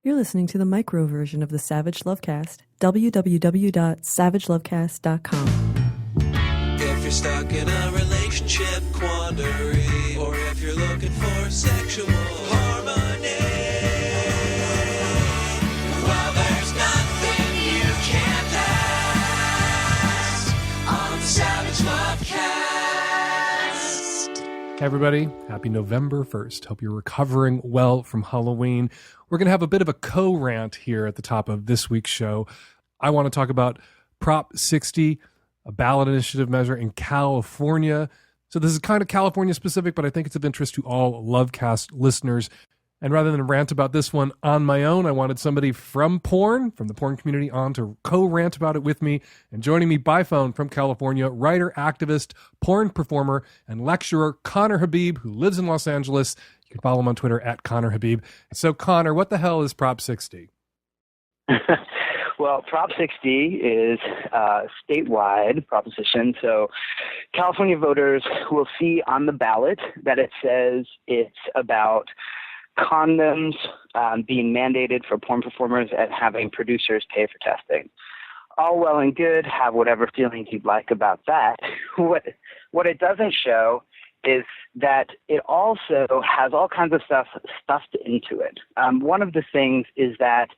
You're listening to the micro version of the Savage Lovecast. www.savagelovecast.com. If you're stuck in a relationship quandary, or if you're looking for sexual harmony, well, there's nothing you can't ask on the Savage Lovecast. Hey everybody, happy November 1st. Hope you're recovering well from Halloween. We're going to have a bit of a co-rant here at the top of this week's show. I want to talk about Prop 60, a ballot initiative measure in California. So this is kind of California specific, but I think it's of interest to all Lovecast listeners. And rather than rant about this one on my own, I wanted somebody from the porn community on to co-rant about it with me. And joining me by phone from California, writer, activist, porn performer, and lecturer Connor Habib, who lives in Los Angeles. You can follow him on Twitter at Connor Habib. So Connor, what the hell is Prop 60? Well, Prop 60 is a statewide proposition. So California voters will see on the ballot that it says it's about condoms being mandated for porn performers and having producers pay for testing. All well and good. Have whatever feelings you'd like about that. What it doesn't show is that it also has all kinds of stuff stuffed into it. One of the things is that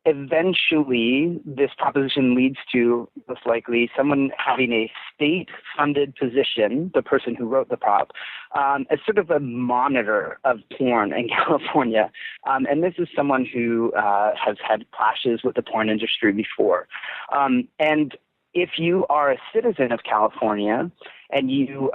eventually this proposition leads to, most likely, someone having a state-funded position, the person who wrote the prop, as sort of a monitor of porn in California. And this is someone who has had clashes with the porn industry before. And if you are a citizen of California and you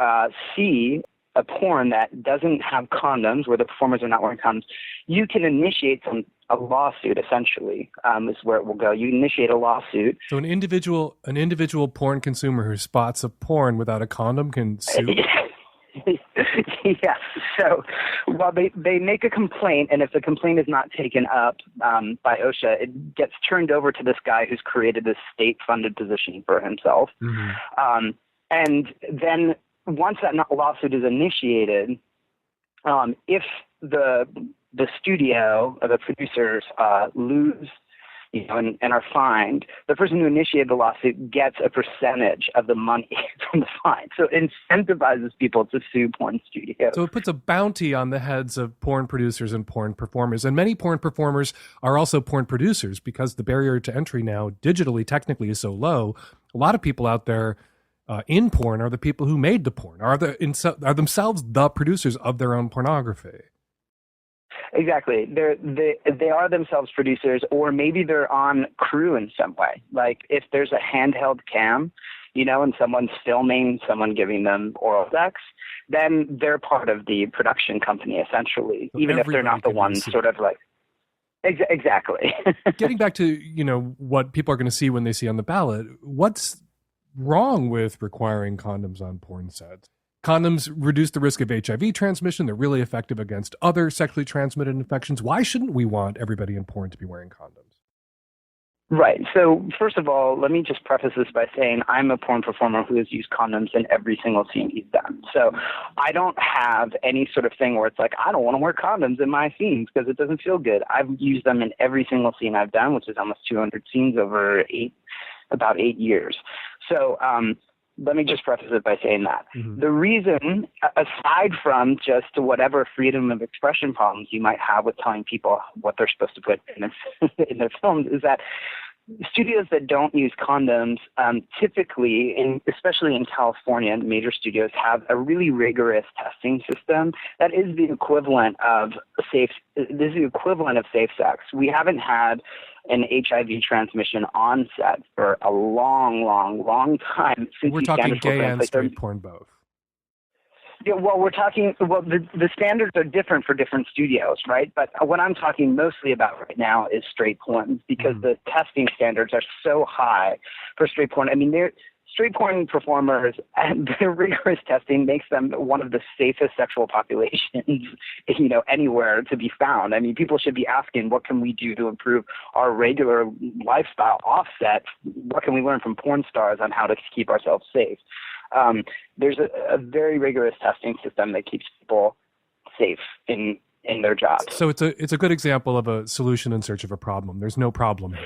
see a porn that doesn't have condoms, where the performers are not wearing condoms, you can initiate a lawsuit, essentially, is where it will go. You initiate a lawsuit. So an individual porn consumer who spots a porn without a condom can sue? Yes. So, well, they make a complaint, and if the complaint is not taken up by OSHA, it gets turned over to this guy who's created this state-funded position for himself. Mm-hmm. And then once that lawsuit is initiated, if the studio or the producers lose, and are fined, the person who initiated the lawsuit gets a percentage of the money from the fine. So it incentivizes people to sue porn studios. So it puts a bounty on the heads of porn producers and porn performers. And many porn performers are also porn producers because the barrier to entry now digitally technically is so low. A lot of people out there in porn are the people who made the porn, are themselves the producers of their own pornography. Exactly. They are themselves producers, or maybe they're on crew in some way. Like if there's a handheld cam, and someone's filming someone giving them oral sex, then they're part of the production company, essentially, So even if they're not the ones sort of like. Exactly. Getting back to, what people are going to see when they see on the ballot, what's wrong with requiring condoms on porn sets? Condoms reduce the risk of HIV transmission. They're really effective against other sexually transmitted infections. Why shouldn't we want everybody in porn to be wearing condoms? Right. So first of all, let me just preface this by saying I'm a porn performer who has used condoms in every single scene he's done. So I don't have any sort of thing where it's like, I don't want to wear condoms in my scenes because it doesn't feel good. I've used them in every single scene I've done, which is almost 200 scenes over about 8 years. So, let me just preface it by saying that. Mm-hmm. The reason, aside from just whatever freedom of expression problems you might have with telling people what they're supposed to put in their films, is that studios that don't use condoms typically, especially in California, major studios have a really rigorous testing system that is the equivalent of safe sex. We haven't had an HIV transmission on set for a long time. Since we're talking gay and straight porn both. Yeah, well, the standards are different for different studios, right? But what I'm talking mostly about right now is straight porn, because the testing standards are so high for straight porn. I mean, straight porn performers, and their rigorous testing makes them one of the safest sexual populations, anywhere to be found. I mean, people should be asking, what can we do to improve our regular lifestyle offset? What can we learn from porn stars on how to keep ourselves safe? There's a very rigorous testing system that keeps people safe in in their jobs. So it's a good example of a solution in search of a problem. There's no problem here.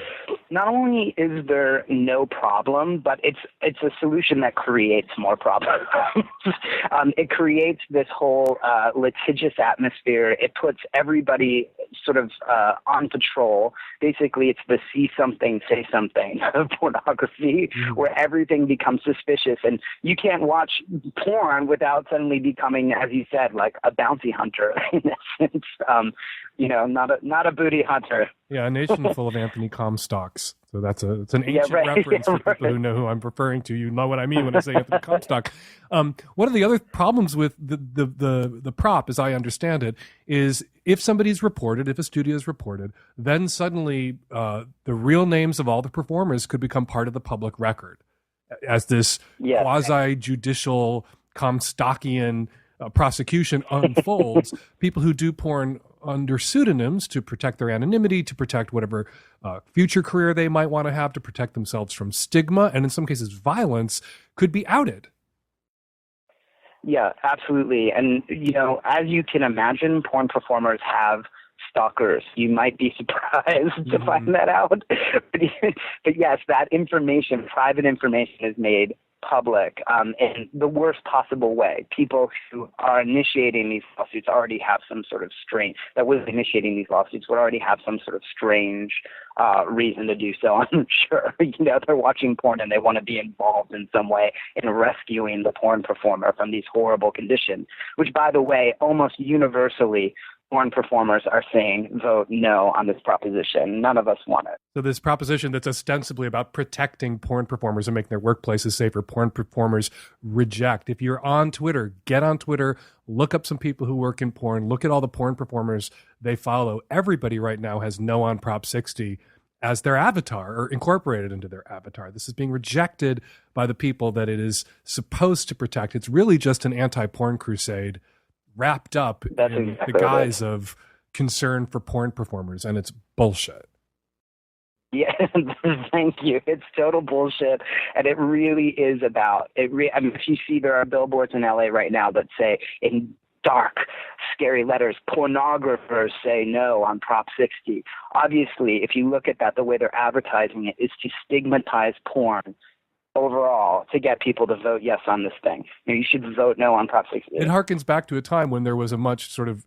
Not only is there no problem, but it's a solution that creates more problems. It creates this whole litigious atmosphere. It puts everybody sort of on patrol. Basically, it's the see something, say something of pornography, where everything becomes suspicious. And you can't watch porn without suddenly becoming, as you said, like a bounty hunter in essence. Not a booty hunter. Yeah, a nation full of Anthony Comstocks. So it's an ancient reference for people who know who I'm referring to. You know what I mean when I say Anthony Comstock. One of the other problems with the prop, as I understand it, is if somebody's reported, if a studio is reported, then suddenly the real names of all the performers could become part of the public record as this quasi-judicial Comstockian prosecution unfolds. People who do porn under pseudonyms to protect their anonymity, to protect whatever future career they might want to have, to protect themselves from stigma, and in some cases violence, could be outed. Yeah, absolutely. And, as you can imagine, porn performers have stalkers. You might be surprised to find that out. But yes, that information, private information, is made public in the worst possible way. People who are initiating these lawsuits already have some sort of strange, that was initiating these lawsuits would already have some sort of strange reason to do so. I'm sure, they're watching porn and they want to be involved in some way in rescuing the porn performer from these horrible conditions, which, by the way, almost universally, porn performers are saying vote no on this proposition. None of us want it. So this proposition that's ostensibly about protecting porn performers and making their workplaces safer, porn performers reject. If you're on Twitter, get on Twitter, look up some people who work in porn, look at all the porn performers they follow. Everybody right now has no on Prop 60 as their avatar or incorporated into their avatar. This is being rejected by the people that it is supposed to protect. It's really just an anti-porn crusade wrapped up in the guise of concern for porn performers, and it's bullshit. Yeah, thank you. It's total bullshit, and it really is about it. If you see, there are billboards in LA right now that say in dark, scary letters, pornographers say no on Prop 60. Obviously, if you look at that, the way they're advertising it is to stigmatize porn overall, to get people to vote yes on this thing. You should vote no on Prop 60. It harkens back to a time when there was a much sort of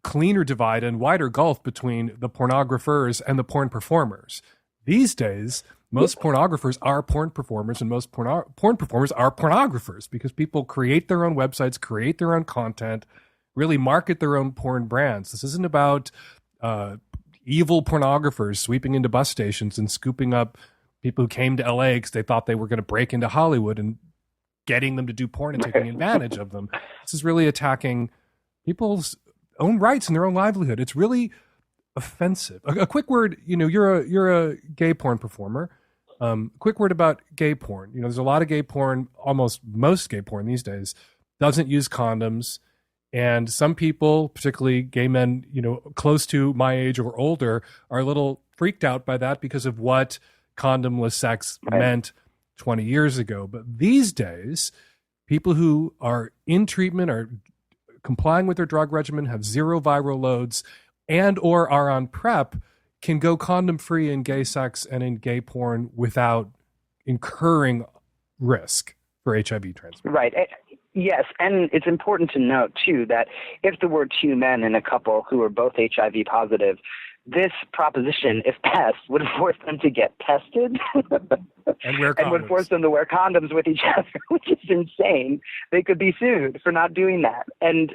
cleaner divide and wider gulf between the pornographers and the porn performers. These days, most pornographers are porn performers, and most porn performers are pornographers, because people create their own websites, create their own content, really market their own porn brands. This isn't about evil pornographers sweeping into bus stations and scooping up people who came to LA because they thought they were going to break into Hollywood and getting them to do porn and taking advantage of them. This is really attacking people's own rights and their own livelihood. It's really offensive. A quick word, you're a gay porn performer. Quick word about gay porn. There's a lot of gay porn, almost most gay porn these days, doesn't use condoms. And some people, particularly gay men, close to my age or older, are a little freaked out by that because of what condomless sex meant 20 years ago. But these days, people who are in treatment, are complying with their drug regimen, have zero viral loads, and or are on PrEP, can go condom-free in gay sex and in gay porn without incurring risk for HIV transmission. Right. Yes, and it's important to note, too, that if there were two men in a couple who were both HIV positive, this proposition, if passed, would force them to get tested and would force them to wear condoms with each other, which is insane. They could be sued for not doing that. And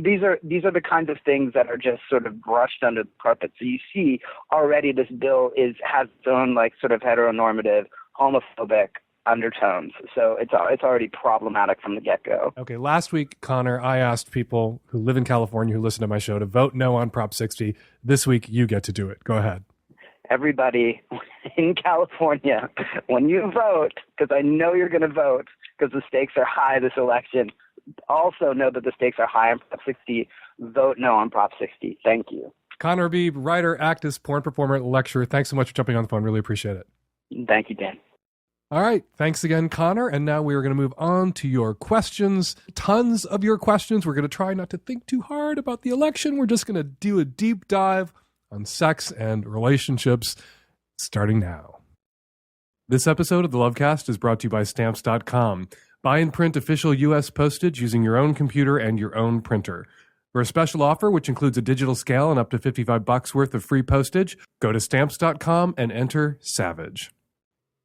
these are the kinds of things that are just sort of brushed under the carpet. So you see already this bill has its own sort of heteronormative, homophobic undertones. So it's already problematic from the get-go. Okay, last week, Connor, I asked people who live in California who listen to my show to vote no on Prop 60. This week, you get to do it. Go ahead. Everybody in California, when you vote, because I know you're going to vote because the stakes are high this election, also know that the stakes are high on Prop 60. Vote no on Prop 60. Thank you. Connor Beebe, writer, activist, porn performer, lecturer. Thanks so much for jumping on the phone. Really appreciate it. Thank you, Dan. All right. Thanks again, Connor. And now we are going to move on to your questions. Tons of your questions. We're going to try not to think too hard about the election. We're just going to do a deep dive on sex and relationships starting now. This episode of the Lovecast is brought to you by Stamps.com. Buy and print official U.S. postage using your own computer and your own printer. For a special offer, which includes a digital scale and up to $55 worth of free postage, go to Stamps.com and enter SAVAGE.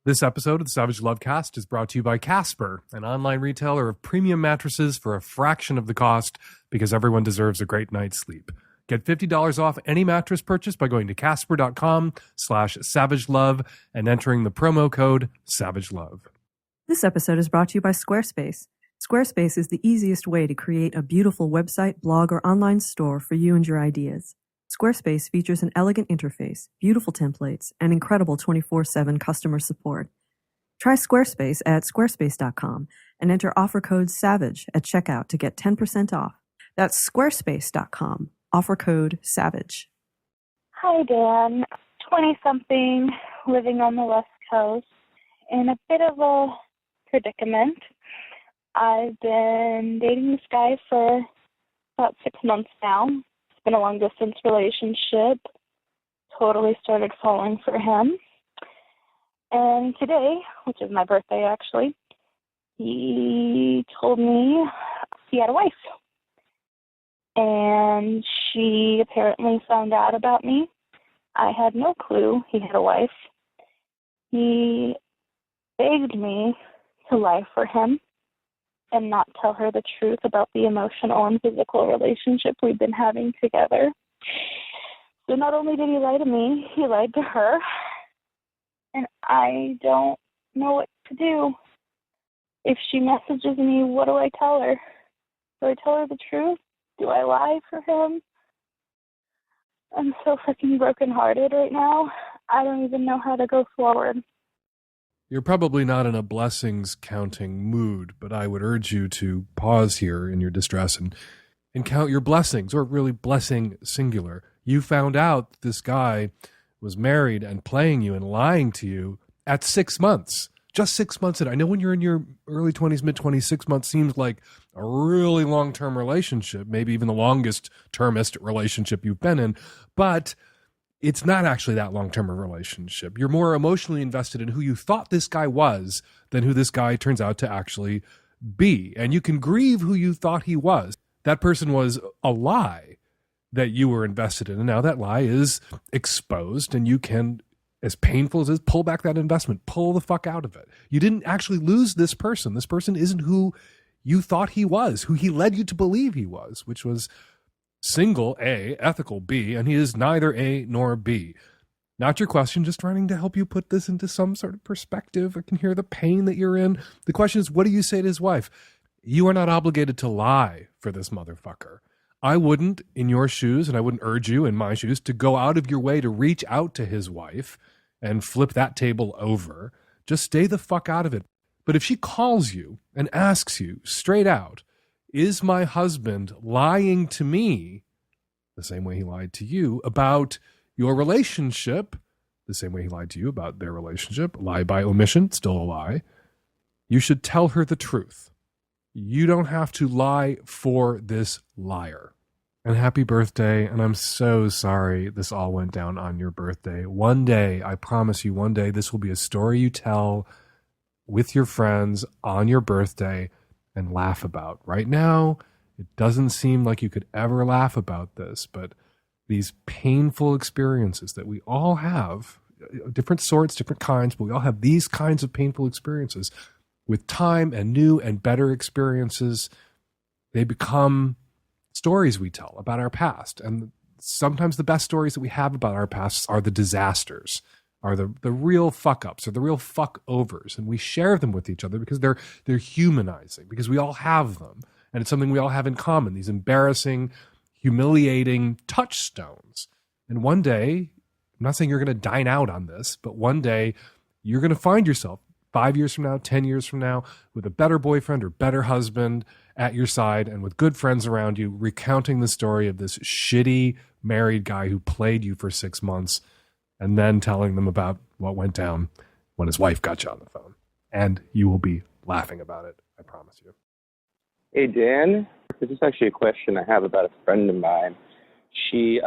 This episode of the Savage Lovecast is brought to you by Casper, an online retailer of premium mattresses for a fraction of the cost because everyone deserves a great night's sleep. Get $50 off any mattress purchase by going to casper.com/savagelove and entering the promo code SAVAGELOVE. This episode is brought to you by Squarespace. Squarespace is the easiest way to create a beautiful website, blog, or online store for you and your ideas. Squarespace features an elegant interface, beautiful templates, and incredible 24/7 customer support. Try Squarespace at squarespace.com and enter offer code SAVAGE at checkout to get 10% off. That's squarespace.com, offer code SAVAGE. Hi, Dan. 20-something, living on the West Coast, in a bit of a predicament. I've been dating this guy for about 6 months now. Been a long-distance relationship, totally started falling for him. And today, which is my birthday actually, he told me he had a wife. And she apparently found out about me. I had no clue he had a wife. He begged me to lie for him and not tell her the truth about the emotional and physical relationship we've been having together. So not only did he lie to me, he lied to her. And I don't know what to do. If she messages me, what do I tell her? Do I tell her the truth? Do I lie for him? I'm so freaking brokenhearted right now. I don't even know how to go forward. You're probably not in a blessings counting mood, but I would urge you to pause here in your distress and count your blessings, or really blessing singular. You found out this guy was married and playing you and lying to you at 6 months. Just 6 months in. I know when you're in your early 20s, mid-20s, 6 months seems like a really long-term relationship, maybe even the longest termist relationship you've been in, but it's not actually that long-term a relationship. You're more emotionally invested in who you thought this guy was than who this guy turns out to actually be. And you can grieve who you thought he was. That person was a lie that you were invested in. And now that lie is exposed, and you can, as painful as it is, pull back that investment, pull the fuck out of it. You didn't actually lose this person. This person isn't who you thought he was, who he led you to believe he was, which was single A, ethical B, and he is neither A nor B. Not your question, just trying to help you put this into some sort of perspective. I can hear the pain that you're in. The question is, what do you say to his wife? You are not obligated to lie for this motherfucker. I wouldn't, in your shoes, and I wouldn't urge you in my shoes, to go out of your way to reach out to his wife and flip that table over. Just stay the fuck out of it. But if she calls you and asks you straight out, is my husband lying to me the same way he lied to you about your relationship, the same way he lied to you about their relationship, lie by omission, still a lie, you should tell her the truth. You don't have to lie for this liar. And happy birthday, and I'm so sorry this all went down on your birthday. One day, I promise you, one day, this will be a story you tell with your friends on your birthday and laugh about. Right now, it doesn't seem like you could ever laugh about this, but these painful experiences that we all have, different sorts, different kinds, but we all have these kinds of painful experiences. With time and new and better experiences, they become stories we tell about our past. And sometimes the best stories that we have about our past are the disasters, are the real fuck-ups, or the real fuck-overs. And we share them with each other because they're humanizing, because we all have them. And it's something we all have in common, these embarrassing, humiliating touchstones. And one day, I'm not saying you're going to dine out on this, but one day you're going to find yourself 5 years from now, 10 years from now, with a better boyfriend or better husband at your side and with good friends around you, recounting the story of this shitty married guy who played you for 6 months, and then telling them about what went down when his wife got you on the phone. and you will be laughing about it. I promise you. Hey, Dan. This is actually a question I have about a friend of mine. She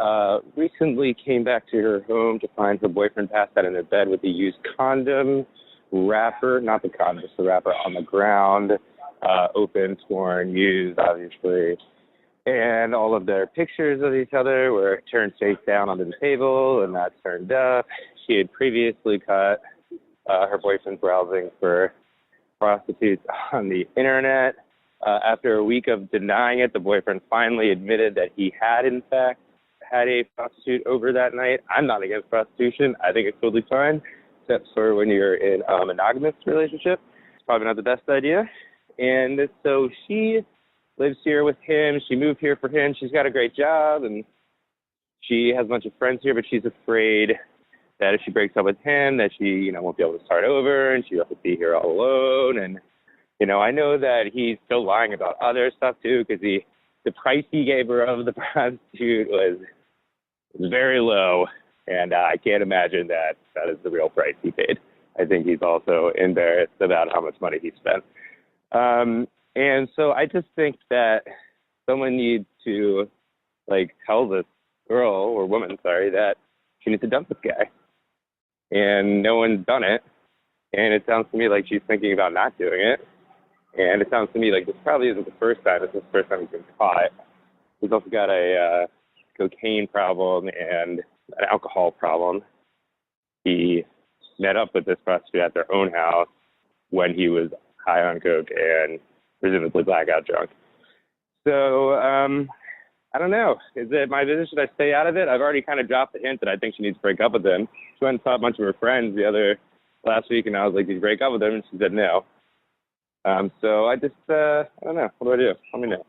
recently came back to her home to find her boyfriend passed out in their bed with a used condom wrapper, not the condom, just the wrapper on the ground, open, torn, used, obviously. And all of their pictures of each other were turned face down onto the table and not turned up. She had previously caught her boyfriend browsing for prostitutes on the internet. After a week of denying it, the boyfriend finally admitted that he had, in fact, had a prostitute over that night. I'm not against prostitution. I think it's totally fine, except for when you're in a monogamous relationship. It's probably not the best idea. And so she lives here with him. She moved here for him. She's got a great job, and she has a bunch of friends here, but she's afraid that if she breaks up with him, that she, won't be able to start over, and she'll have to be here all alone. And I know that he's still lying about other stuff too, because the price he gave her of the prostitute was very low, and I can't imagine that is the real price he paid. I think he's also embarrassed about how much money he spent. And so I just think that someone needs to tell this girl or woman, that she needs to dump this guy, and no one's done it. And it sounds to me like she's thinking about not doing it. And it sounds to me like this probably isn't the first time. It's the first time he's been caught. He's also got a cocaine problem and an alcohol problem. He met up with this prostitute at their own house when he was high on coke and presumably blackout drunk. So, I don't know. Is it my business? Should I stay out of it? I've already kind of dropped the hint that I think she needs to break up with him. She went and saw a bunch of her friends last week, and I was like, did you break up with him? And she said no. So I just, I don't know. What do? Let me know.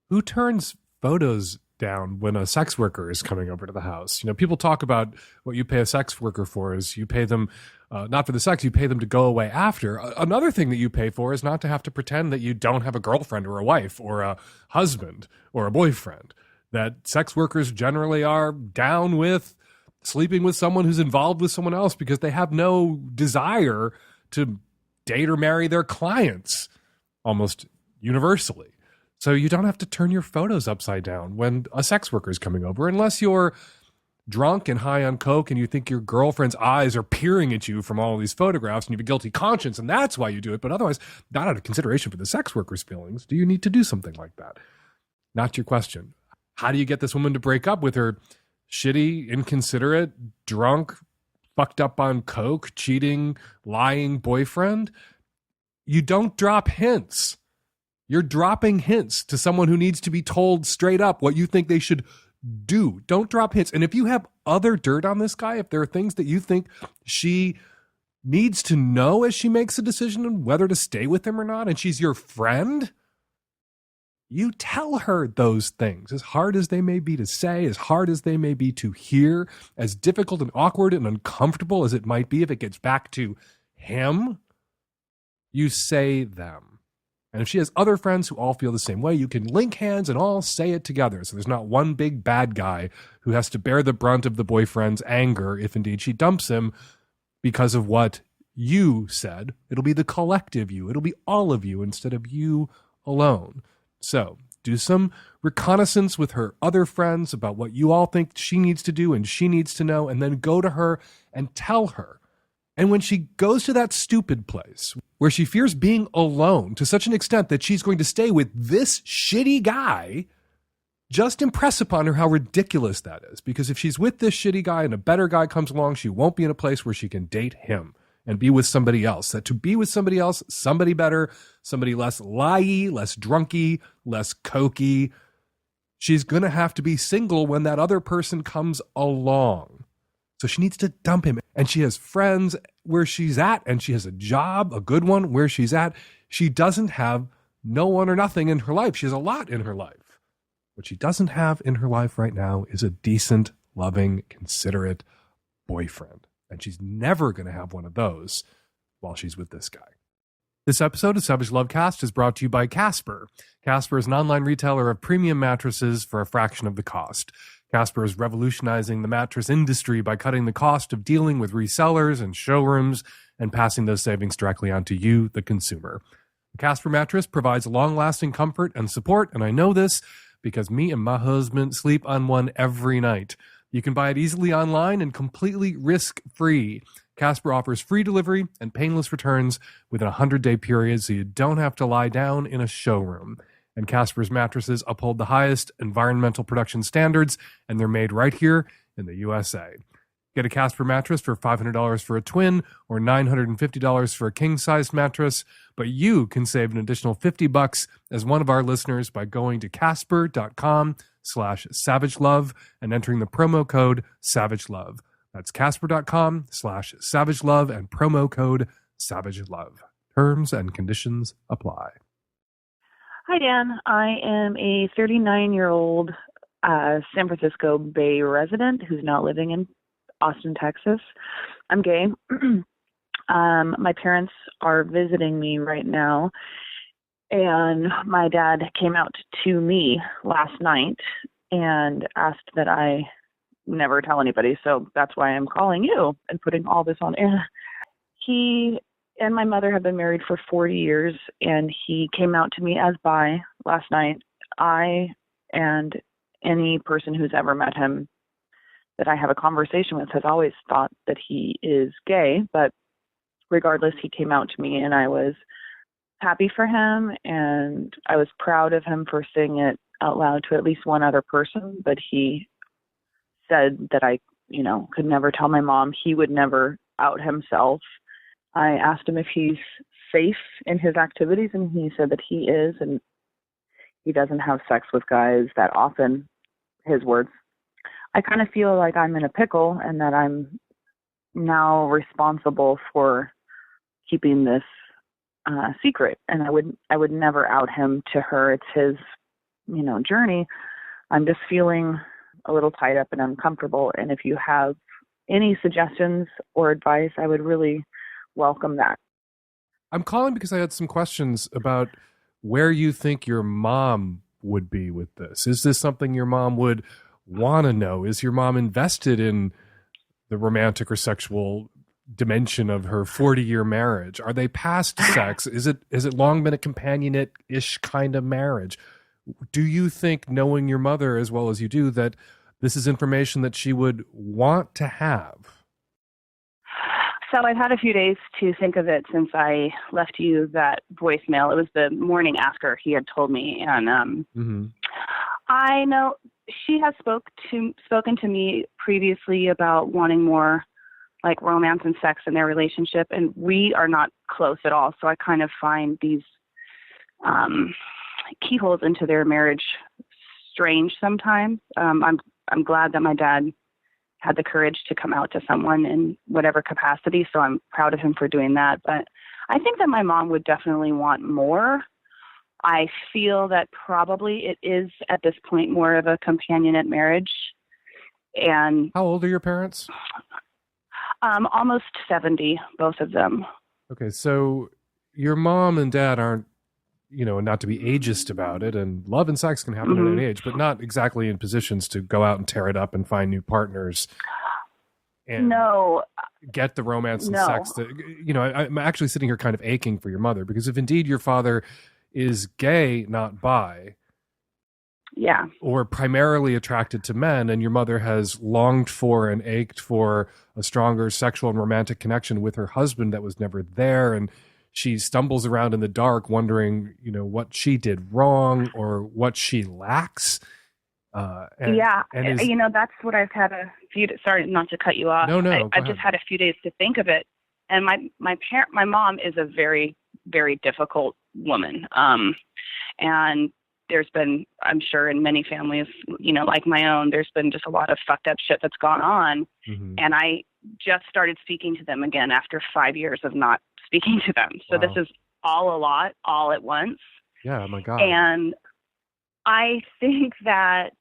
Who turns photos down when a sex worker is coming over to the house? People talk about what you pay a sex worker for is you pay them, not for the sex, you pay them to go away after. Another thing that you pay for is not to have to pretend that you don't have a girlfriend or a wife or a husband or a boyfriend. That sex workers generally are down with sleeping with someone who's involved with someone else because they have no desire to date or marry their clients, almost universally. So you don't have to turn your photos upside down when a sex worker is coming over, unless you're drunk and high on coke and you think your girlfriend's eyes are peering at you from all these photographs and you have a guilty conscience and that's why you do it. But otherwise, not out of consideration for the sex worker's feelings, do you need to do something like that? Not your question. How do you get this woman to break up with her shitty, inconsiderate, drunk, fucked up on coke, cheating, lying boyfriend? You don't drop hints. You're dropping hints to someone who needs to be told straight up what you think they should do. Don't drop hints. And if you have other dirt on this guy, if there are things that you think she needs to know as she makes a decision on whether to stay with him or not, and she's your friend, you tell her those things, as hard as they may be to say, as hard as they may be to hear, as difficult and awkward and uncomfortable as it might be if it gets back to him. You say them. And if she has other friends who all feel the same way, you can link hands and all say it together. So there's not one big bad guy who has to bear the brunt of the boyfriend's anger if indeed she dumps him because of what you said. It'll be the collective you. It'll be all of you instead of you alone. So do some reconnaissance with her other friends about what you all think she needs to do and she needs to know, and then go to her and tell her. And when she goes to that stupid place where she fears being alone to such an extent that she's going to stay with this shitty guy, just impress upon her how ridiculous that is. Because if she's with this shitty guy and a better guy comes along, she won't be in a place where she can date him and be with somebody else. That to be with somebody else, somebody better, somebody less lie-y, less drunky, less cokey, she's going to have to be single when that other person comes along. So she needs to dump him. And she has friends where she's at, and she has a job, a good one, where she's at. She doesn't have no one or nothing in her life. She has a lot in her life. What she doesn't have in her life right now is a decent, loving, considerate boyfriend. And she's never going to have one of those while she's with this guy. This episode of Savage Lovecast is brought to you by Casper. Casper is an online retailer of premium mattresses for a fraction of the cost. Casper is revolutionizing the mattress industry by cutting the cost of dealing with resellers and showrooms and passing those savings directly on to you, the consumer. The Casper mattress provides long-lasting comfort and support, and I know this because me and my husband sleep on one every night. You can buy it easily online and completely risk-free. Casper offers free delivery and painless returns within a 100-day period, so you don't have to lie down in a showroom. And Casper's mattresses uphold the highest environmental production standards, and they're made right here in the USA. Get a Casper mattress for $500 for a twin or $950 for a king-sized mattress, but you can save an additional $50 as one of our listeners by going to casper.com/savagelove and entering the promo code SavageLove. That's casper.com/savagelove and promo code SavageLove. Terms and conditions apply. Hi, Dan. I am a 39-year-old San Francisco Bay resident who's now living in Austin, Texas. I'm gay. My parents are visiting me right now, and my dad came out to me last night and asked that I never tell anybody, so that's why I'm calling you and putting all this on air. He and my mother have been married for 40 years, and he came out to me as bi last night. I and any person who's ever met him that I have a conversation with has always thought that he is gay, but regardless, he came out to me, and I was happy for him, and I was proud of him for saying it out loud to at least one other person, but he said that I, could never tell my mom. He would never out himself. I asked him if he's safe in his activities, and he said that he is, and he doesn't have sex with guys that often, his words. I kind of feel like I'm in a pickle and that I'm now responsible for keeping this secret, and I would never out him to her. It's his, journey. I'm just feeling a little tied up and uncomfortable, and if you have any suggestions or advice, I would really welcome that. I'm calling because I had some questions about where you think your mom would be with this. Is this something your mom would want to know? Is your mom invested in the romantic or sexual dimension of her 40-year marriage? Are they past sex? Is it long been a companionate-ish kind of marriage? Do you think, knowing your mother as well as you do, that this is information that she would want to have? So I've had a few days to think of it since I left you that voicemail. It was the morning after he had told me, and I know she has spoken to me previously about wanting more like romance and sex in their relationship, and we are not close at all. So I kind of find these keyholes into their marriage strange sometimes. I'm glad that my dad had the courage to come out to someone in whatever capacity, so I'm proud of him for doing that. But I think that my mom would definitely want more. I feel that probably it is at this point more of a companionate marriage. And how old are your parents? Almost 70, both of them. Okay, so your mom and dad aren't, not to be ageist about it, and love and sex can happen at any age, but not exactly in positions to go out and tear it up and find new partners and get the romance and sex. I'm actually sitting here kind of aching for your mother, because if indeed your father is gay, not bi, or primarily attracted to men, and your mother has longed for and ached for a stronger sexual and romantic connection with her husband that was never there, and she stumbles around in the dark wondering, what she did wrong or what she lacks. That's what I've had a few. Sorry, not to cut you off. No. I've just had a few days to think of it. And my mom is a very, very difficult woman. And there's been, I'm sure in many families, like my own, there's been just a lot of fucked up shit that's gone on. And I just started speaking to them again after 5 years of not speaking to them. So This is all a lot, all at once. Yeah, my God. And I think that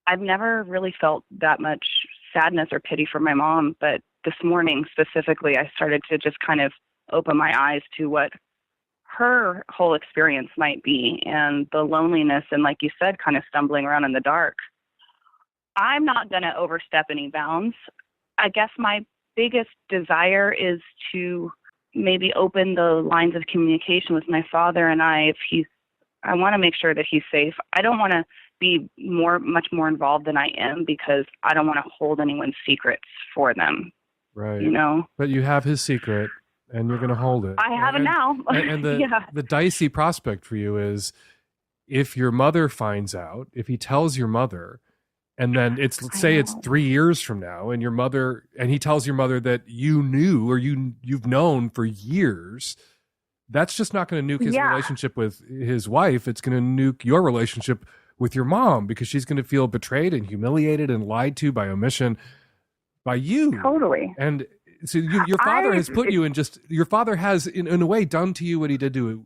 I've never really felt that much sadness or pity for my mom, but this morning specifically, I started to just kind of open my eyes to what her whole experience might be, and the loneliness, and like you said, kind of stumbling around in the dark. I'm not going to overstep any bounds. I guess my biggest desire is to maybe open the lines of communication with my father and I want to make sure that he's safe. I don't want to be much more involved than I am because I don't want to hold anyone's secrets for them. Right. You know? But you have his secret and you're going to hold it. I have it now. And the dicey prospect for you is if your mother finds out, if he tells your mother, and then let's say it's 3 years from now and he tells your mother that you knew or you've known for years, that's just not going to nuke his relationship with his wife. It's going to nuke your relationship with your mom because she's going to feel betrayed and humiliated and lied to by omission by you. Totally. And so your father has put you in your father has in a way done to you what he did to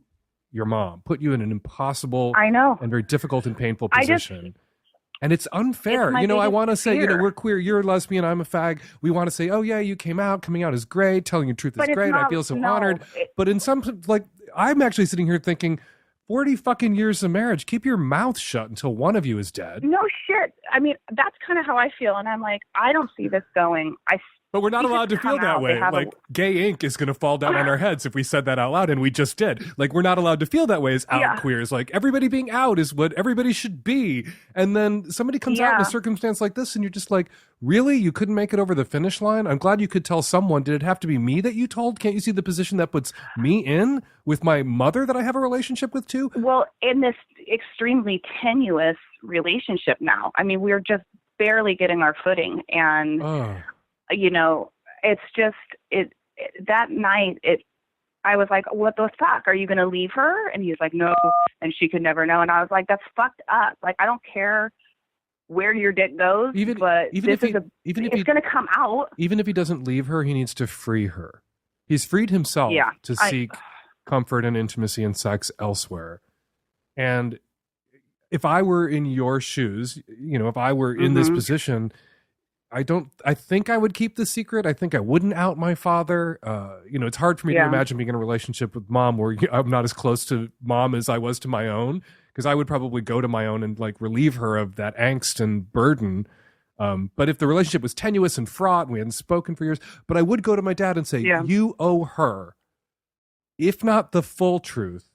your mom, put you in an impossible and very difficult and painful position. And it's unfair. I want to say, we're queer, you're a lesbian, I'm a fag. We want to say, oh yeah, you coming out is great, telling your truth is great. I feel so honored. But in some, I'm actually sitting here thinking, 40 fucking years of marriage, keep your mouth shut until one of you is dead. No shit. I mean, that's kind of how I feel. And I'm like, I don't see this going. But we're not allowed to feel that way. Gay ink is going to fall down on our heads if we said that out loud, and we just did. We're not allowed to feel that way as out queers. Everybody being out is what everybody should be. And then somebody comes out in a circumstance like this, and you're just like, really? You couldn't make it over the finish line? I'm glad you could tell someone. Did it have to be me that you told? Can't you see the position that puts me in with my mother that I have a relationship with too? Well, in this extremely tenuous relationship now, I mean, we're just barely getting our footing, and it's just that night I was like, what the fuck, are you gonna leave her? And he's like, no, and she could never know. And I was like, that's fucked up. I don't care where your dick goes, but it's gonna come out. Even if he doesn't leave her, he needs to free her. He's freed himself to seek comfort and intimacy and sex elsewhere. And if I were in your shoes, if I were in this position, I think I would keep the secret. I think I wouldn't out my father. It's hard for me to imagine being in a relationship with mom where I'm not as close to mom as I was to my own, because I would probably go to my own and relieve her of that angst and burden. But if the relationship was tenuous and fraught and we hadn't spoken for years, but I would go to my dad and say, you owe her, if not the full truth,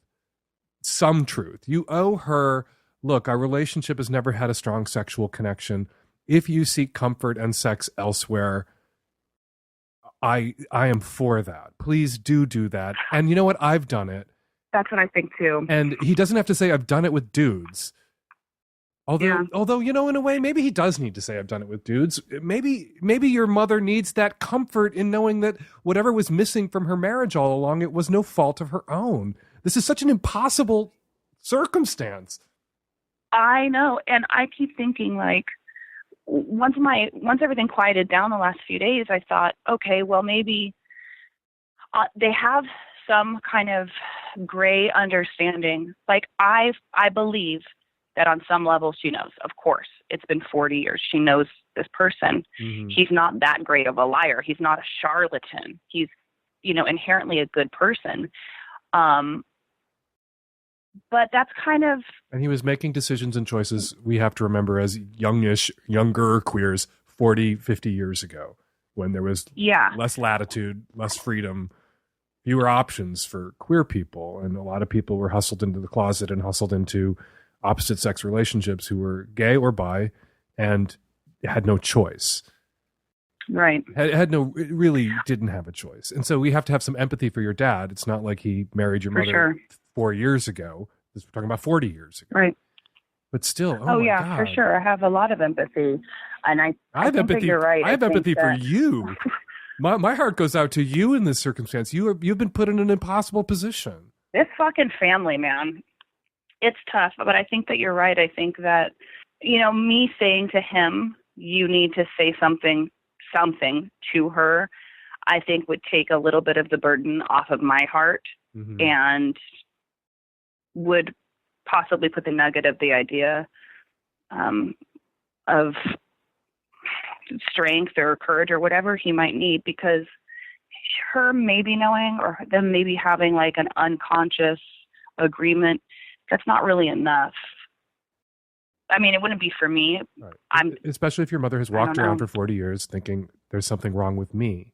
some truth. You owe her, look, our relationship has never had a strong sexual connection. If you seek comfort and sex elsewhere, I am for that. Please do that. And you know what? I've done it. That's what I think too. And he doesn't have to say I've done it with dudes. Although, in a way, maybe he does need to say I've done it with dudes. Maybe your mother needs that comfort in knowing that whatever was missing from her marriage all along, it was no fault of her own. This is such an impossible circumstance. I know. And I keep thinking once everything quieted down the last few days, I thought, okay, well, maybe they have some kind of gray understanding. I believe that on some level she knows. Of course, it's been 40 years. She knows this person. Mm-hmm. He's not that great of a liar. He's not a charlatan. He's, inherently a good person. But that's kind of... And he was making decisions and choices, we have to remember, as younger queers 40, 50 years ago, when there was less latitude, less freedom, fewer options for queer people. And a lot of people were hustled into the closet and hustled into opposite sex relationships who were gay or bi and had no choice. Right. Really didn't have a choice. And so we have to have some empathy for your dad. It's not like he married your mother 4 years ago. We're talking about 40 years ago. Right. But still, God. For sure. I have a lot of empathy. And I have empathy. You're right. I have empathy for you. My heart goes out to you in this circumstance. You've been put in an impossible position. This fucking family, man. It's tough, but I think that you're right. I think that, me saying to him, you need to say something to her, I think would take a little bit of the burden off of my heart, and would possibly put the nugget of the idea of strength or courage or whatever he might need, because her maybe knowing or them maybe having an unconscious agreement, that's not really enough. I mean, it wouldn't be for me. Right. Especially if your mother has walked don't around know. for 40 years thinking there's something wrong with me.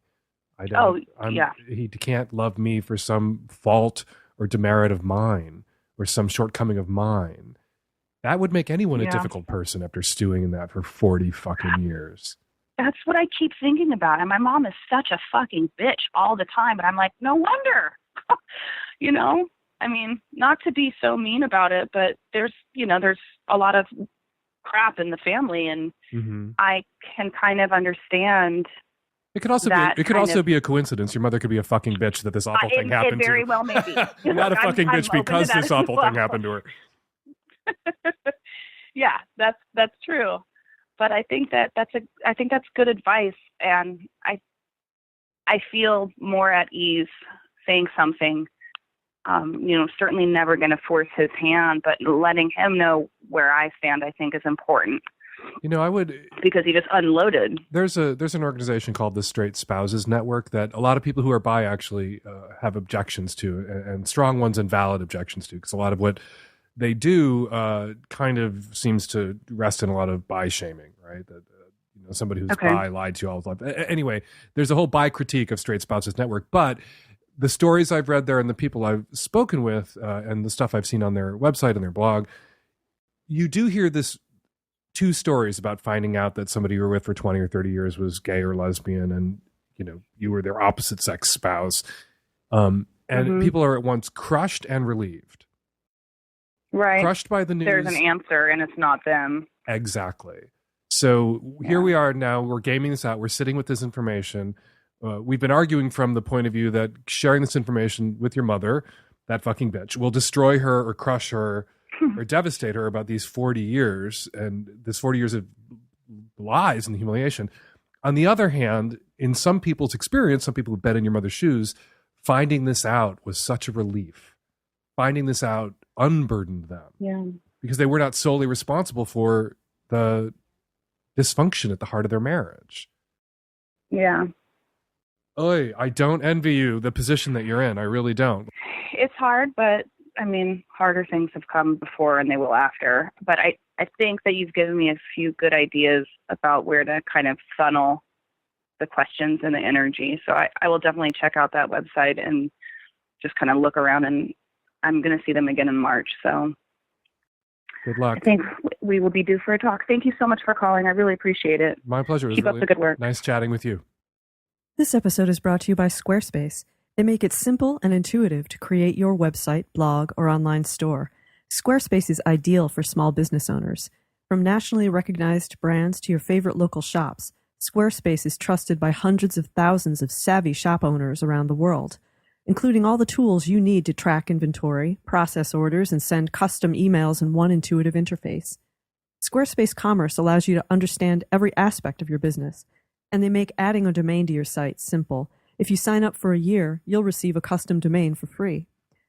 He can't love me for some fault or demerit of mine or some shortcoming of mine. That would make anyone a difficult person after stewing in that for 40 fucking years. That's what I keep thinking about. And my mom is such a fucking bitch all the time. And I'm like, no wonder. You know? I mean, not to be so mean about it, but there's a lot of crap in the family, and I can kind of understand. It could also be a coincidence. Your mother could be a fucking bitch that this awful thing happened to. It very well may be. Not a fucking bitch because this awful thing happened to her. Yeah, that's true. But I think that's good advice, and I feel more at ease saying something. Certainly never going to force his hand, but letting him know where I stand, I think, is important. Because he just unloaded. There's an organization called the Straight Spouses Network that a lot of people who are bi actually have objections to, and strong ones and valid objections to, because a lot of what they do kind of seems to rest in a lot of bi shaming, right? That somebody who's bi lied to you all his life. Anyway, there's a whole bi critique of Straight Spouses Network, but the stories I've read there and the people I've spoken with and the stuff I've seen on their website and their blog, you do hear this two stories about finding out that somebody you were with for 20 or 30 years was gay or lesbian, and you were their opposite sex spouse. And people are at once crushed and relieved. Right. Crushed by the news. There's an answer and it's not them. Exactly. So here we are now, we're gaming this out. We're sitting with this information. We've been arguing from the point of view that sharing this information with your mother, that fucking bitch, will destroy her or crush her or devastate her about these 40 years and this 40 years of lies and humiliation. On the other hand, in some people's experience, some people who've been in your mother's shoes, finding this out was such a relief. Finding this out unburdened them. Yeah. Because they were not solely responsible for the dysfunction at the heart of their marriage. Yeah. Oy, I don't envy you the position that you're in. I really don't. It's hard, but I mean, harder things have come before and they will after. But I think that you've given me a few good ideas about where to kind of funnel the questions and the energy. So I will definitely check out that website and just kind of look around, and I'm going to see them again in March. So good luck. I think we will be due for a talk. Thank you so much for calling. I really appreciate it. My pleasure. Keep up the good work. Nice chatting with you. This episode is brought to you by Squarespace. They make it simple and intuitive to create your website, blog, or online store. Squarespace is ideal for small business owners. From nationally recognized brands to your favorite local shops, Squarespace is trusted by hundreds of thousands of savvy shop owners around the world, including all the tools you need to track inventory, process orders, and send custom emails in one intuitive interface. Squarespace Commerce allows you to understand every aspect of your business, and they make adding a domain to your site simple. If you sign up for a year, you'll receive a custom domain for free.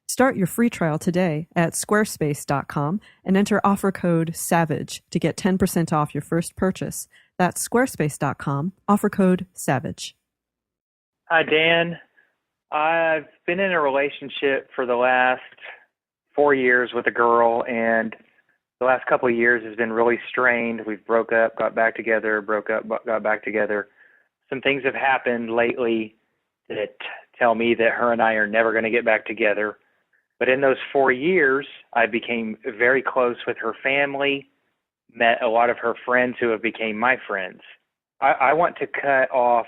Start your free trial today at squarespace.com and enter offer code SAVAGE to get 10% off your first purchase. That's squarespace.com, offer code SAVAGE. Hi, Dan. I've been in a relationship for the last 4 years with a girl, and the last couple of years has been really strained. We've broke up, got back together, broke up, got back together. Some things have happened lately that tell me that her and I are never going to get back together. But in those 4 years, I became very close with her family, met a lot of her friends who have became my friends. I want to cut off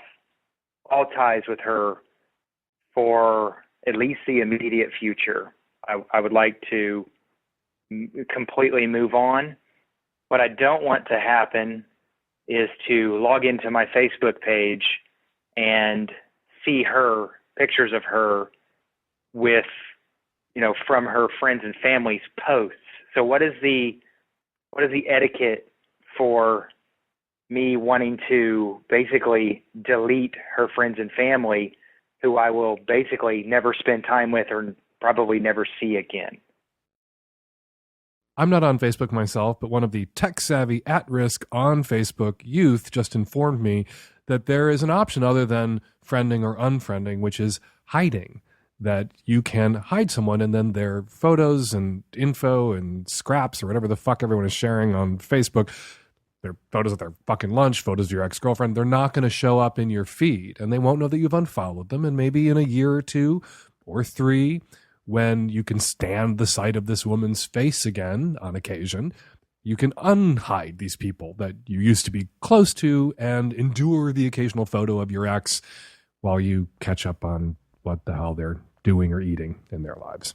all ties with her for at least the immediate future. I would like to completely move on. What I don't want to happen is to log into my Facebook page and see her, pictures of her with, from her friends and family's posts. So what is the etiquette for me wanting to basically delete her friends and family who I will basically never spend time with or probably never see again? I'm not on Facebook myself, but one of the tech-savvy at-risk on Facebook youth just informed me that there is an option other than friending or unfriending, which is hiding. that you can hide someone and then their photos and info and scraps or whatever the fuck everyone is sharing on Facebook, their photos of their fucking lunch, photos of your ex-girlfriend, they're not going to show up in your feed and they won't know that you've unfollowed them. And maybe in a year or 2 or 3, when you can stand the sight of this woman's face again on occasion, you can unhide these people that you used to be close to and endure the occasional photo of your ex while you catch up on what the hell they're doing or eating in their lives.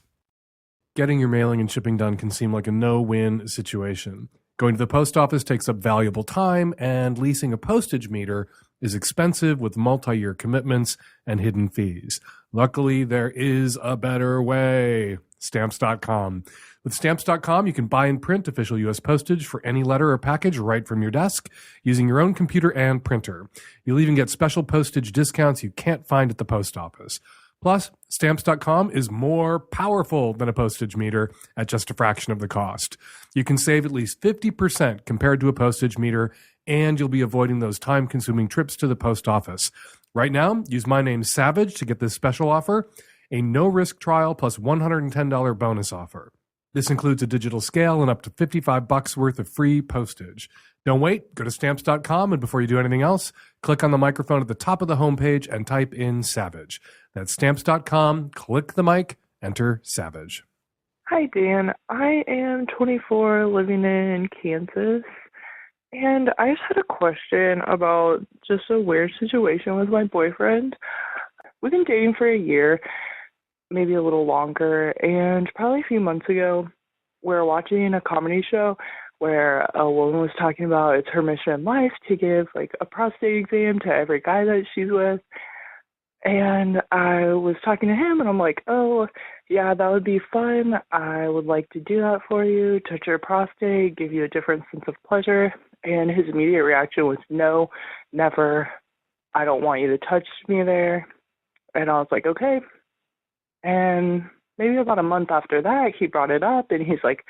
Getting your mailing and shipping done can seem like a no-win situation. Going to the post office takes up valuable time, and leasing a postage meter is expensive with multi-year commitments and hidden fees. Luckily, there is a better way. Stamps.com. With Stamps.com, you can buy and print official U.S. postage for any letter or package right from your desk using your own computer and printer. You'll even get special postage discounts you can't find at the post office. Plus, Stamps.com is more powerful than a postage meter at just a fraction of the cost. You can save at least 50% compared to a postage meter, and you'll be avoiding those time-consuming trips to the post office. Right now, use my name Savage to get this special offer, a no-risk trial plus $110 bonus offer. This includes a digital scale and up to $55 worth of free postage. Don't wait. Go to Stamps.com, and before you do anything else, click on the microphone at the top of the homepage and type in Savage. That's Stamps.com. Click the mic, enter Savage. Hi, Dan. I am 24, living in Kansas, and I just had a question about just a weird situation with my boyfriend. We've been dating for a year, maybe a little longer, and probably a few months ago, we were watching a comedy show where a woman was talking about it's her mission in life to give like a prostate exam to every guy that she's with. And I was talking to him and I'm like, oh, yeah, that would be fun. I would like to do that for you, touch your prostate, give you a different sense of pleasure. And his immediate reaction was, no, never. I don't want you to touch me there. And I was like, okay. And maybe about a month after that, he brought it up and he's like,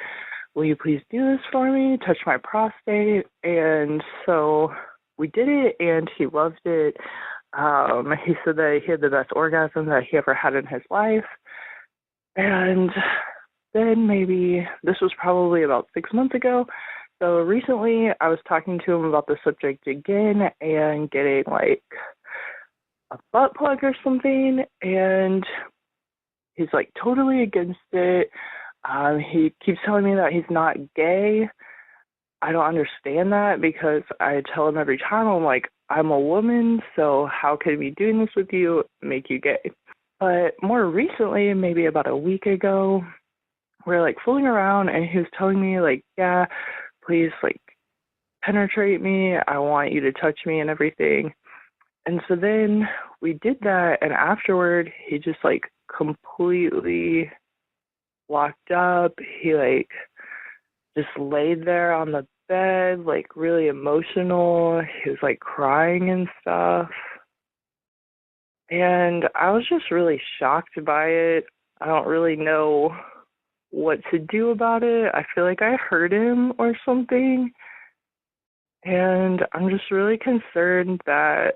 will you please do this for me, touch my prostate? And so we did it and he loved it. He said that he had the best orgasm that he ever had in his life. And then maybe this was probably about 6 months ago. So recently I was talking to him about the subject again and getting like a butt plug or something. And he's like totally against it. He keeps telling me that he's not gay. I don't understand that because I tell him every time, I'm like, I'm a woman, so how can me doing this with you make you gay? But more recently, maybe about a week ago, we're like fooling around and he was telling me like, yeah, please like penetrate me. I want you to touch me and everything. And so then we did that, and afterward, he just like completely locked up. He like just laid there on the bed, like really emotional. He was like crying and stuff. And I was just really shocked by it. I don't really know what to do about it. I feel like I hurt him or something. And I'm just really concerned that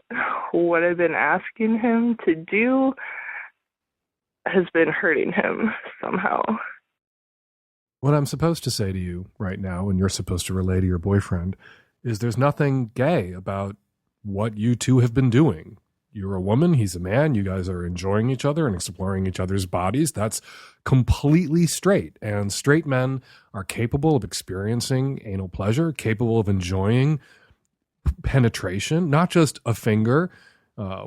what I've been asking him to do has been hurting him somehow. What I'm supposed to say to you right now, and you're supposed to relay to your boyfriend, is there's nothing gay about what you two have been doing. You're a woman, he's a man, you guys are enjoying each other and exploring each other's bodies. That's completely straight. And straight men are capable of experiencing anal pleasure, capable of enjoying penetration, not just a finger,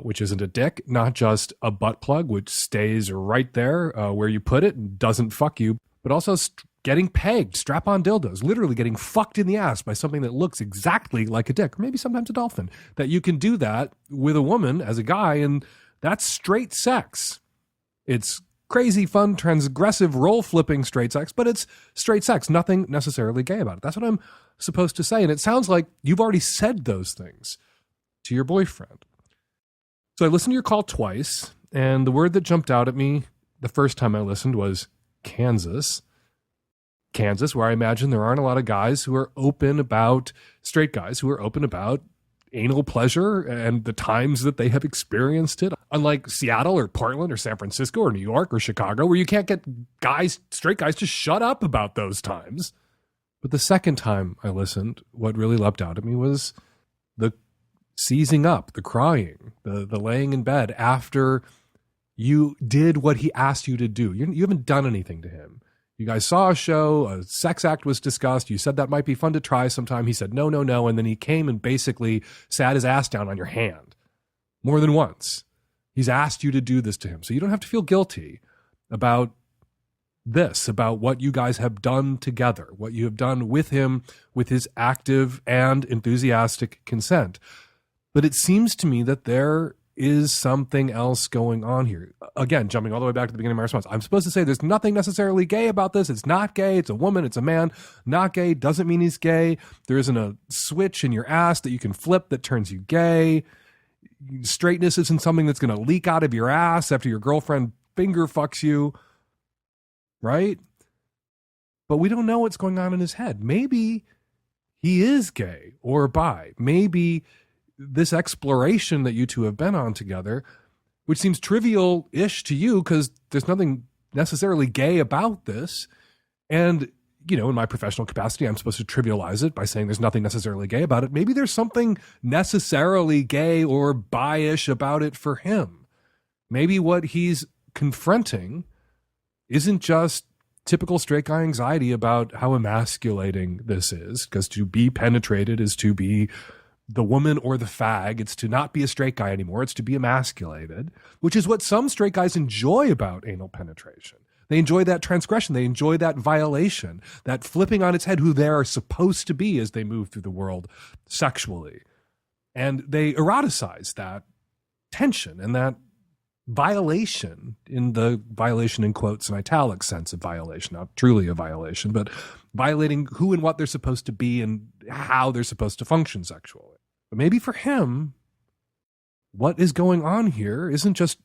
which isn't a dick, not just a butt plug, which stays right there where you put it and doesn't fuck you, but also getting pegged, strap-on dildos, literally getting fucked in the ass by something that looks exactly like a dick, or maybe sometimes a dolphin. That you can do that with a woman as a guy, and that's straight sex. It's crazy, fun, transgressive, role-flipping straight sex, but it's straight sex, nothing necessarily gay about it. That's what I'm supposed to say, and it sounds like you've already said those things to your boyfriend. So I listened to your call twice, and the word that jumped out at me the first time I listened was Kansas, where I imagine there aren't a lot of guys who are open about, straight guys who are open about anal pleasure and the times that they have experienced it. Unlike Seattle or Portland or San Francisco or New York or Chicago, where you can't get straight guys to shut up about those times. But the second time I listened, what really leapt out at me was the seizing up, the crying, the laying in bed after you did what he asked you to do. You haven't done anything to him. You guys saw a show, a sex act was discussed. You said that might be fun to try sometime. He said, no, no, no. And then he came and basically sat his ass down on your hand more than once. He's asked you to do this to him. So you don't have to feel guilty about this, about what you guys have done together, what you have done with him, with his active and enthusiastic consent. But it seems to me that there is something else going on here. Again, jumping all the way back to the beginning of my response, I'm supposed to say there's nothing necessarily gay about this. It's not gay. It's a woman. It's a man. Not gay doesn't mean he's gay. There isn't a switch in your ass that you can flip that turns you gay. Straightness isn't something that's going to leak out of your ass after your girlfriend finger fucks you, right? But we don't know what's going on in his head. Maybe he is gay or bi. Maybe this exploration that you two have been on together, which seems trivial-ish to you because there's nothing necessarily gay about this. And, you know, in my professional capacity, I'm supposed to trivialize it by saying there's nothing necessarily gay about it. Maybe there's something necessarily gay or bi-ish about it for him. Maybe what he's confronting isn't just typical straight guy anxiety about how emasculating this is, because to be penetrated is to be the woman or the fag. It's to not be a straight guy anymore. It's to be emasculated, which is what some straight guys enjoy about anal penetration. They enjoy that transgression. They enjoy that violation, that flipping on its head who they are supposed to be as they move through the world sexually. And they eroticize that tension and that violation, in the violation in quotes and italics sense of violation, not truly a violation, but violating who and what they're supposed to be and how they're supposed to function sexually. But maybe for him, what is going on here isn't just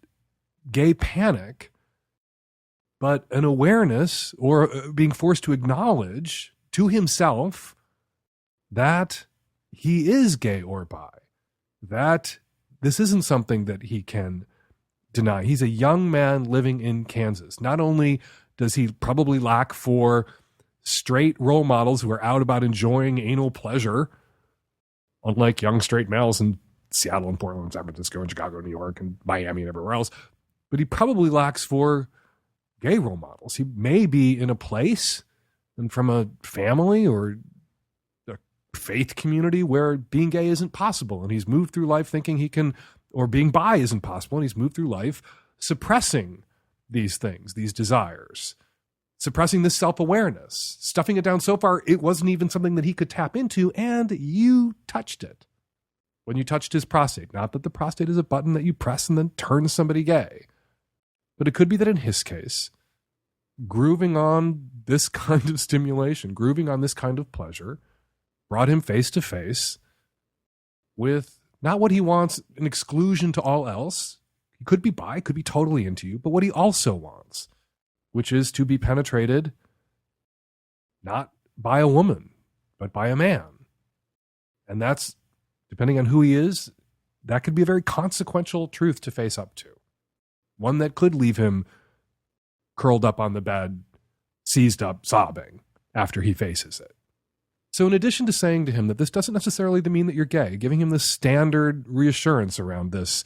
gay panic, but an awareness or being forced to acknowledge to himself that he is gay or bi, that this isn't something that he can deny. He's a young man living in Kansas. Not only does he probably lack for straight role models who are out about enjoying anal pleasure, unlike young straight males in Seattle and Portland, San Francisco and Chicago, New York and Miami and everywhere else, but he probably lacks for gay role models. He may be in a place and from a family or a faith community where being gay isn't possible, and he's moved through life thinking he can, or being bi isn't possible, and he's moved through life suppressing these things, these desires, suppressing this self-awareness, stuffing it down so far it wasn't even something that he could tap into, and you touched it when you touched his prostate. Not that the prostate is a button that you press and then turns somebody gay, but it could be that in his case, grooving on this kind of stimulation, grooving on this kind of pleasure, brought him face to face with not what he wants, an exclusion to all else. He could be bi, could be totally into you, but what he also wants, which is to be penetrated not by a woman, but by a man. And that's, depending on who he is, that could be a very consequential truth to face up to. One that could leave him curled up on the bed, seized up, sobbing after he faces it. So in addition to saying to him that this doesn't necessarily mean that you're gay, giving him the standard reassurance around this,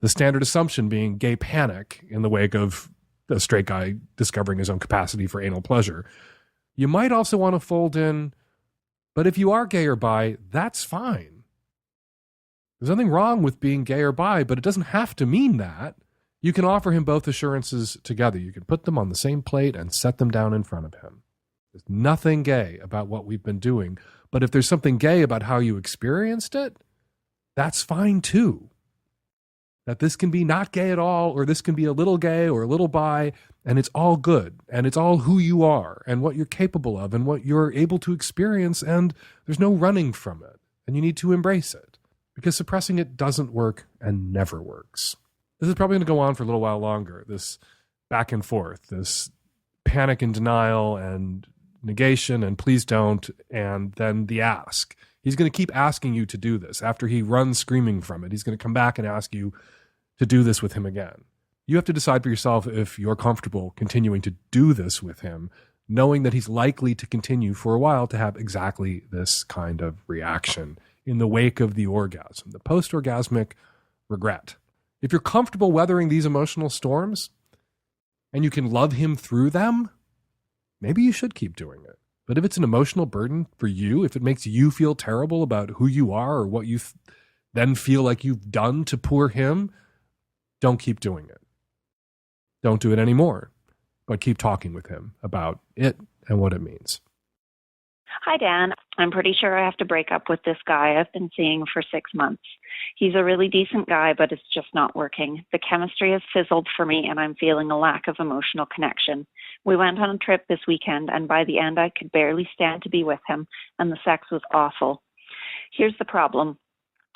the standard assumption being gay panic in the wake of a straight guy discovering his own capacity for anal pleasure, you might also want to fold in, but if you are gay or bi, that's fine. There's nothing wrong with being gay or bi, but it doesn't have to mean that. You can offer him both assurances together. You can put them on the same plate and set them down in front of him. There's nothing gay about what we've been doing, but if there's something gay about how you experienced it, that's fine too. That this can be not gay at all, or this can be a little gay or a little bi, and it's all good, and it's all who you are and what you're capable of and what you're able to experience, and there's no running from it, and you need to embrace it, because suppressing it doesn't work and never works. This is probably going to go on for a little while longer, this back and forth, this panic and denial and negation and please don't, and then the ask. He's going to keep asking you to do this. After he runs screaming from it, he's going to come back and ask you, to do this with him again. You have to decide for yourself if you're comfortable continuing to do this with him, knowing that he's likely to continue for a while to have exactly this kind of reaction in the wake of the orgasm, the post-orgasmic regret. If you're comfortable weathering these emotional storms and you can love him through them, maybe you should keep doing it. But if it's an emotional burden for you, if it makes you feel terrible about who you are or what you then feel like you've done to poor him, don't keep doing it. Don't do it anymore, but keep talking with him about it and what it means. Hi, Dan. I'm pretty sure I have to break up with this guy I've been seeing for 6 months. He's a really decent guy, but it's just not working. The chemistry has fizzled for me, and I'm feeling a lack of emotional connection. We went on a trip this weekend, and by the end, I could barely stand to be with him, and the sex was awful. Here's the problem.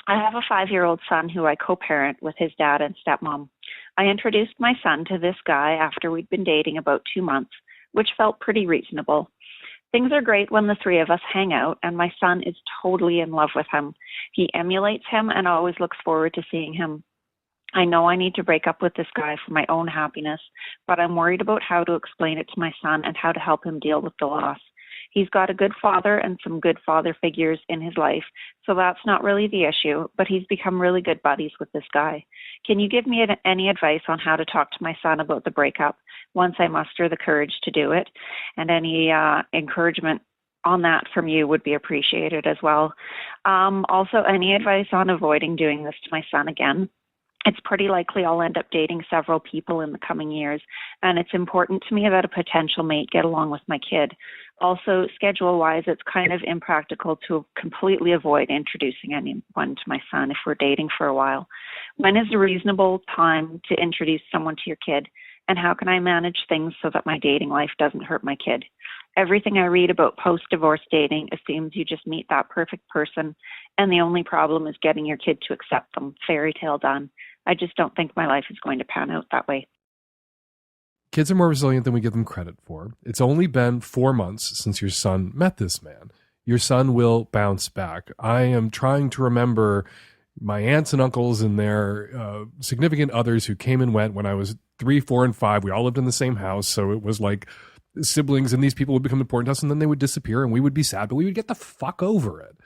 I have a 5-year-old son who I co-parent with his dad and stepmom. I introduced my son to this guy after we'd been dating about 2 months, which felt pretty reasonable. Things are great when the three of us hang out, and my son is totally in love with him. He emulates him and always looks forward to seeing him. I know I need to break up with this guy for my own happiness, but I'm worried about how to explain it to my son and how to help him deal with the loss. He's got a good father and some good father figures in his life, so that's not really the issue, but he's become really good buddies with this guy. Can you give me any advice on how to talk to my son about the breakup once I muster the courage to do it? And any encouragement on that from you would be appreciated as well. Also, any advice on avoiding doing this to my son again? It's pretty likely I'll end up dating several people in the coming years, and it's important to me that a potential mate get along with my kid. Also, schedule-wise, it's kind of impractical to completely avoid introducing anyone to my son if we're dating for a while. When is a reasonable time to introduce someone to your kid, and how can I manage things so that my dating life doesn't hurt my kid? Everything I read about post-divorce dating assumes you just meet that perfect person, and the only problem is getting your kid to accept them. Fairy tale done. I just don't think my life is going to pan out that way. Kids are more resilient than we give them credit for. It's only been 4 months since your son met this man. Your son will bounce back. I am trying to remember my aunts and uncles and their significant others who came and went when I was 3, 4, and 5. We all lived in the same house, so it was like siblings, and these people would become important to us, and then they would disappear, and we would be sad, but we would get the fuck over it,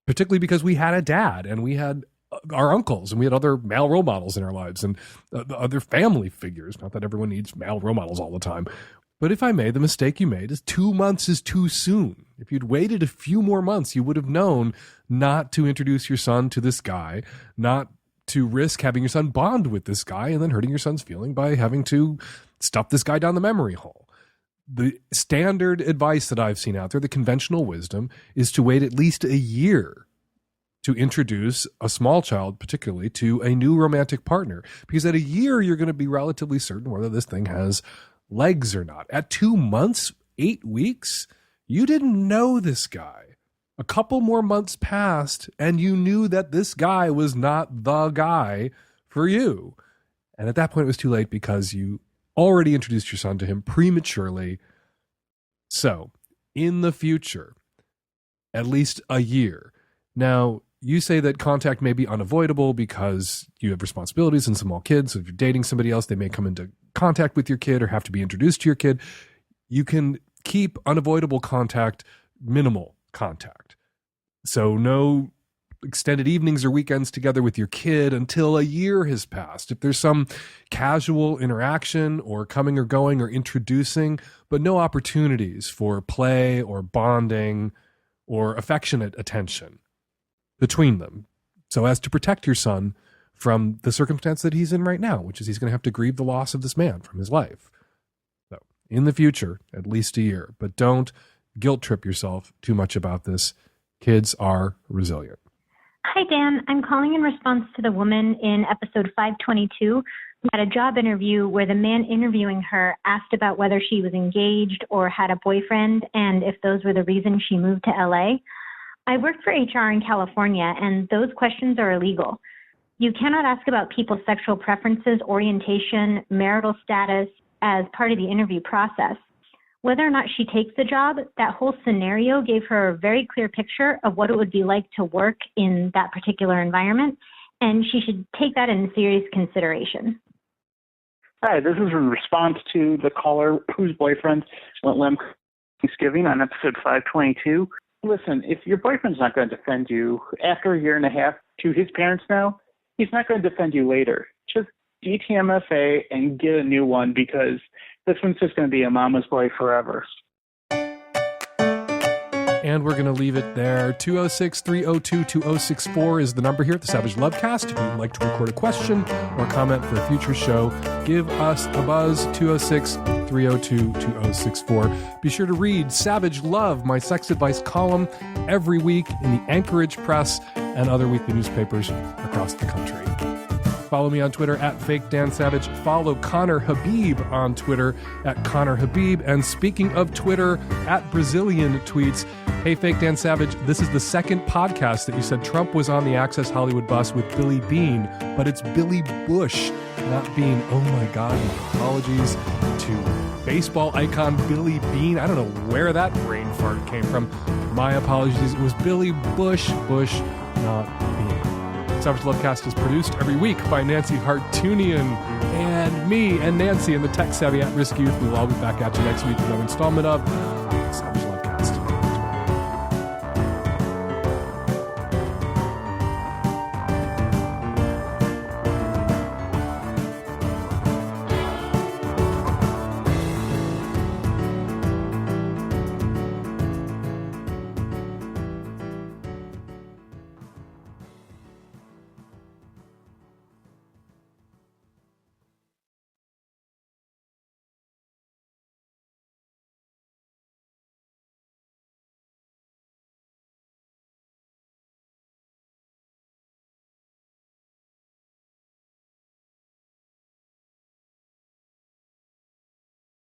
particularly because we had a dad, and we had our uncles, and we had other male role models in our lives, and other family figures. Not that everyone needs male role models all the time. But if I may, the mistake you made is 2 months is too soon. If you'd waited a few more months, you would have known not to introduce your son to this guy, not to risk having your son bond with this guy and then hurting your son's feeling by having to stuff this guy down the memory hole. The standard advice that I've seen out there, the conventional wisdom, is to wait at least a year to introduce a small child, particularly, to a new romantic partner. Because at a year, you're going to be relatively certain whether this thing has legs or not. At 2 months, 8 weeks, you didn't know this guy. A couple more months passed, and you knew that this guy was not the guy for you. And at that point, it was too late because you already introduced your son to him prematurely. So, in the future, at least a year. Now, you say that contact may be unavoidable because you have responsibilities and small kids. So if you're dating somebody else, they may come into contact with your kid or have to be introduced to your kid. You can keep unavoidable contact, minimal contact. So no extended evenings or weekends together with your kid until a year has passed. If there's some casual interaction or coming or going or introducing, but no opportunities for play or bonding or affectionate attention between them, so as to protect your son from the circumstance that he's in right now, which is he's going to have to grieve the loss of this man from his life. So in the future, at least a year, but don't guilt trip yourself too much about this. Kids are resilient. Hi, Dan. I'm calling in response to the woman in episode 522 who had a job interview where the man interviewing her asked about whether she was engaged or had a boyfriend and if those were the reasons she moved to LA. I work for HR in California, and those questions are illegal. You cannot ask about people's sexual preferences, orientation, marital status as part of the interview process. Whether or not she takes the job, that whole scenario gave her a very clear picture of what it would be like to work in that particular environment, and she should take that into serious consideration. Hi, this is in response to the caller whose boyfriend went limp Thanksgiving on episode 522. Listen, if your boyfriend's not going to defend you after a year and a half to his parents now, he's not going to defend you later. Just DTMFA and get a new one, because this one's just going to be a mama's boy forever. And we're going to leave it there. 206-302-2064 is the number here at the Savage Lovecast. If you'd like to record a question or comment for a future show, give us a buzz, 206-302-2064. Be sure to read Savage Love, my sex advice column, every week in the Anchorage Press and other weekly newspapers across the country. Follow me on Twitter at FakeDanSavage. Follow Connor Habib on Twitter at Connor Habib. And speaking of Twitter, at Brazilian tweets, hey, Fake Dan Savage, this is the second podcast that you said Trump was on the Access Hollywood bus with Billy Bean, but it's Billy Bush, not Bean. Oh my God, my apologies to baseball icon Billy Bean. I don't know where that brain fart came from. My apologies. It was Billy Bush, not Bean. Savage Lovecast is produced every week by Nancy Hartunian and me and Nancy and the tech-savvy at-risk youth. We'll all be back at you next week with another installment of Savage Lovecast.